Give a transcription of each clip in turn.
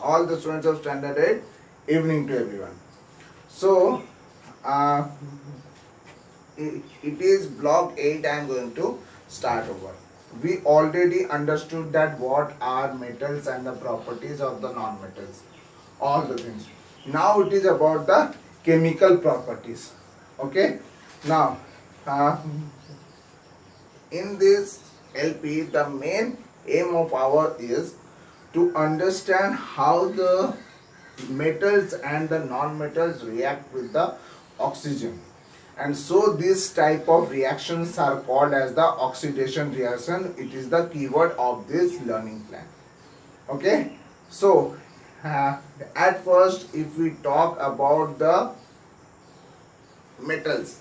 all the students of standard 8, evening to everyone. So uh, it is block 8 I am going to start over. We already understood that what are metals and the properties of the non-metals, all the things. Now it is about the chemical properties. Okay. Now in this LP, the main aim of our is to understand how the metals and the non-metals react with the oxygen. And so this type of reactions are called as the oxidation reaction. It is the keyword of this learning plan. Okay. So at first, if we talk about the metals,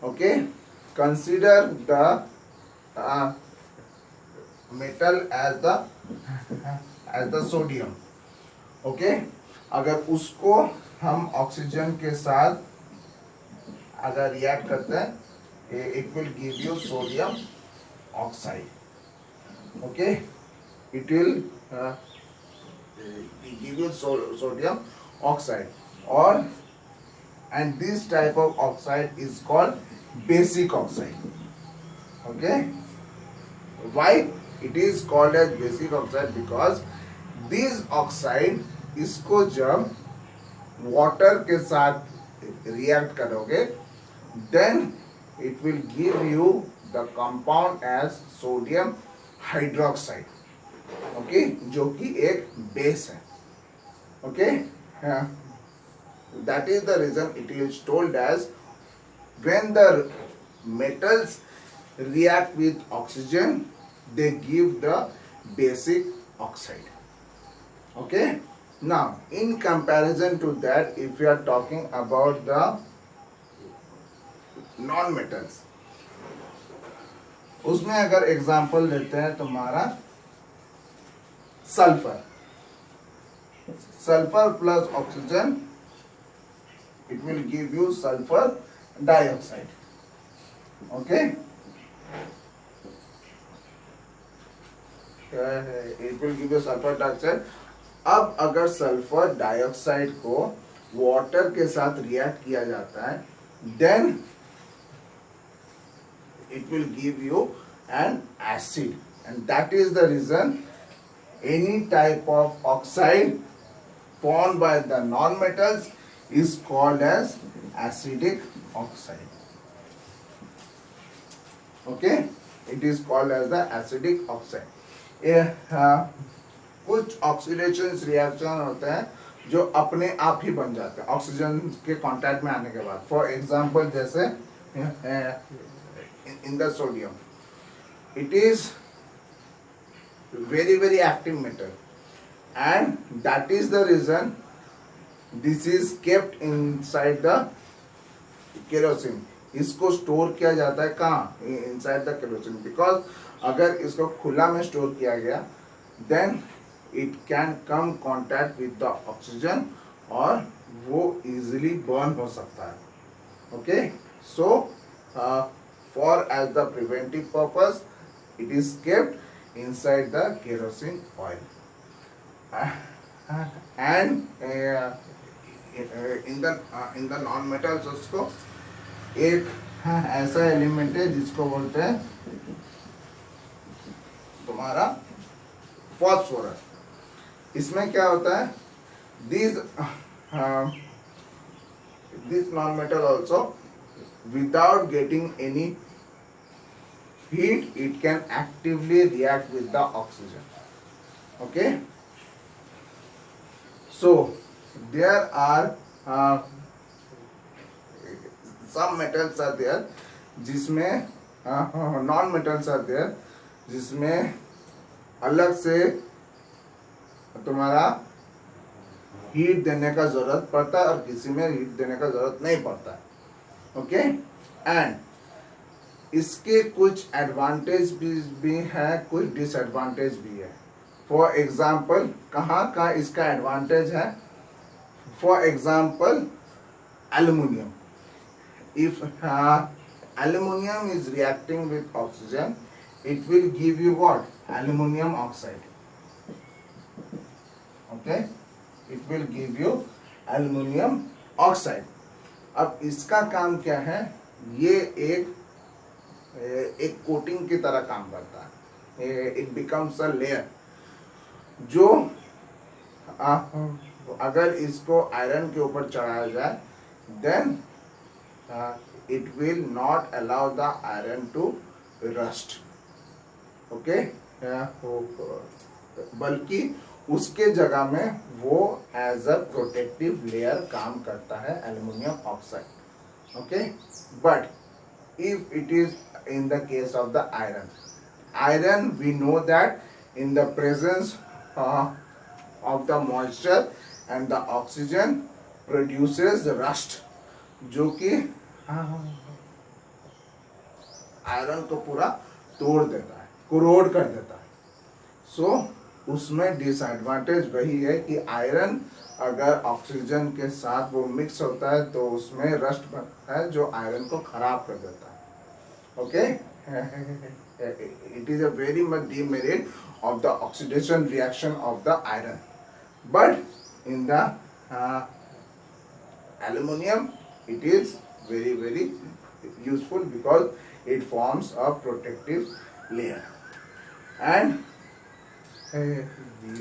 okay, consider the metal as the sodium. Okay अगर उसको हम oxygen के साथ अगर react करते हैं, it will give you sodium oxide. Okay, it will give you sodium oxide. और and this type of oxide is called basic oxide. Okay, why it is called as basic oxide? Because this oxide, इसको जब water के साथ react करोगे, then it will give you the compound as sodium hydroxide. Okay, जो कि एक base है. Okay, that is the reason it is told as when the metals react with oxygen, they give the basic oxide. Okay. Now in comparison to that, if we are talking about the non metals, उसमें अगर example लेते हैं तुम्हारा sulphur. Sulphur plus oxygen, it will give you sulfur dioxide. Okay, it will give you sulfur dioxide. अब अगर sulphur dioxide को water के साथ रिएक्ट किया जाता है, then it will give you an acid, and that is the reason any type of oxide formed by the non-metals is called as acidic oxide. Okay, it is called as the acidic oxide. कुछ oxidation reaction होते हैं जो अपने आप ही बन जाते हैं oxygen के कांटेक्ट में आने के बाद. फॉर एग्जांपल जैसे in the sodium, it is very very active metal, and that is the reason this is kept inside the kerosene. इसको स्टोर किया जाता है कहाँ? Inside the kerosene. बिकॉज अगर इसको खुला में स्टोर किया गया, then it can come contact with the oxygen और वो इजिली बर्न हो सकता है. Okay, so for as the preventive purpose it is kept inside the kerosene oil. And in the non metals उसको एक ऐसा एलिमेंट है जिसको बोलते हैं तुम्हारा फॉस्फोरस. इसमें क्या होता है? this non metal also, without getting any heat, it can actively react with the oxygen. Okay, so there are some metals are there जिसमें नॉन मेटल्स आर देयर जिसमें अलग से तुम्हारा हीट देने का जरूरत पड़ता है और किसी में हीट देने का जरूरत नहीं पड़ता है. ओके, एंड इसके कुछ एडवांटेज भी है, कुछ डिसएडवांटेज भी है. फॉर एग्जाम्पल, कहाँ इसका एडवांटेज है? For example aluminium. If aluminum is reacting with oxygen, it will give you what? Aluminum oxide. Okay, it will give you aluminium oxide. अब इसका काम क्या है, ये एक कोटिंग की तरह काम करता है। इट बिकम्स अ लेयर जो अगर इसको आयरन के ऊपर चढ़ाया जाए then it will not allow the iron to rust, okay, बल्कि उसके जगह में वो एज अ प्रोटेक्टिव लेयर काम करता है aluminium oxide, okay. But if it is in the case of the iron we know that in the presence of the moisture and the oxygen produces rust, जो कि iron को पूरा तोड़ देता है, कोरोड कर देता है। सो उसमें डिसएडवांटेज वही है कि आयरन अगर ऑक्सीजन के साथ वो मिक्स होता है तो उसमें रस्ट बनता है जो आयरन को खराब कर देता है, okay. It is a very much demerit of the oxidation reaction of the iron, but in the aluminum it is very useful because it forms a protective layer। and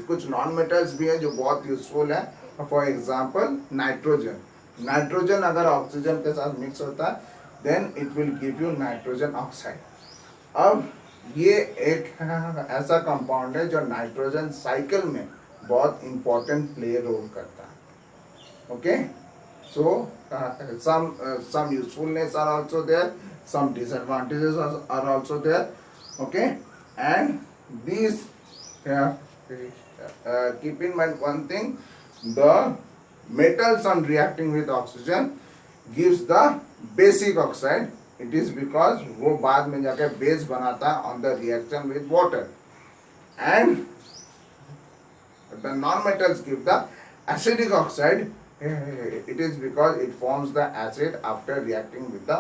कुछ non metals भी हैं जो बहुत useful है। For example nitrogen अगर oxygen के साथ mix होता है then it will give you nitrogen oxide. अब ये एक ऐसा कंपाउंड है जो नाइट्रोजन साइकिल में बहुत इंपॉर्टेंट प्ले रोल करता है, okay. So some usefulness are also there, some disadvantages are also there, okay। and these keep in mind one thing, the metals on reacting with oxygen gives the basic oxide। it is because वो बाद में जाके base बनाता है on the reaction with water, and the non-metals give the acidic oxide। it is because it forms the acid after reacting with the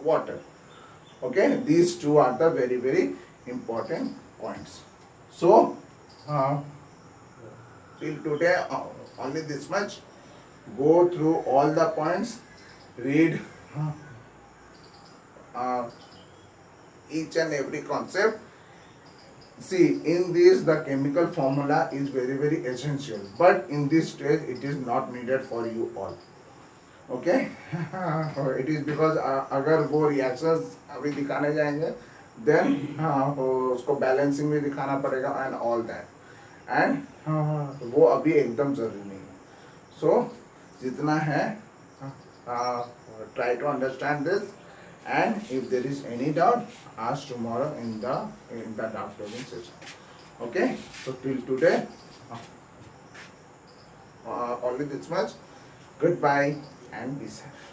water, okay। these two are the very important points। so till today only this much, go through all the points, read each and every concept। see, in this the chemical formula is very essential, but in this stage it is not needed for you all, okay। it is because अगर वो reactions अभी दिखाने जाएंगे then उसको balancing में दिखाना पड़ेगा and all that, and वो अभी एकदम जरूरी नहीं है। so जितना है try to understand this, and if there is any doubt ask tomorrow in the doubt closing session, okay। so till today only this much, goodbye and be safe।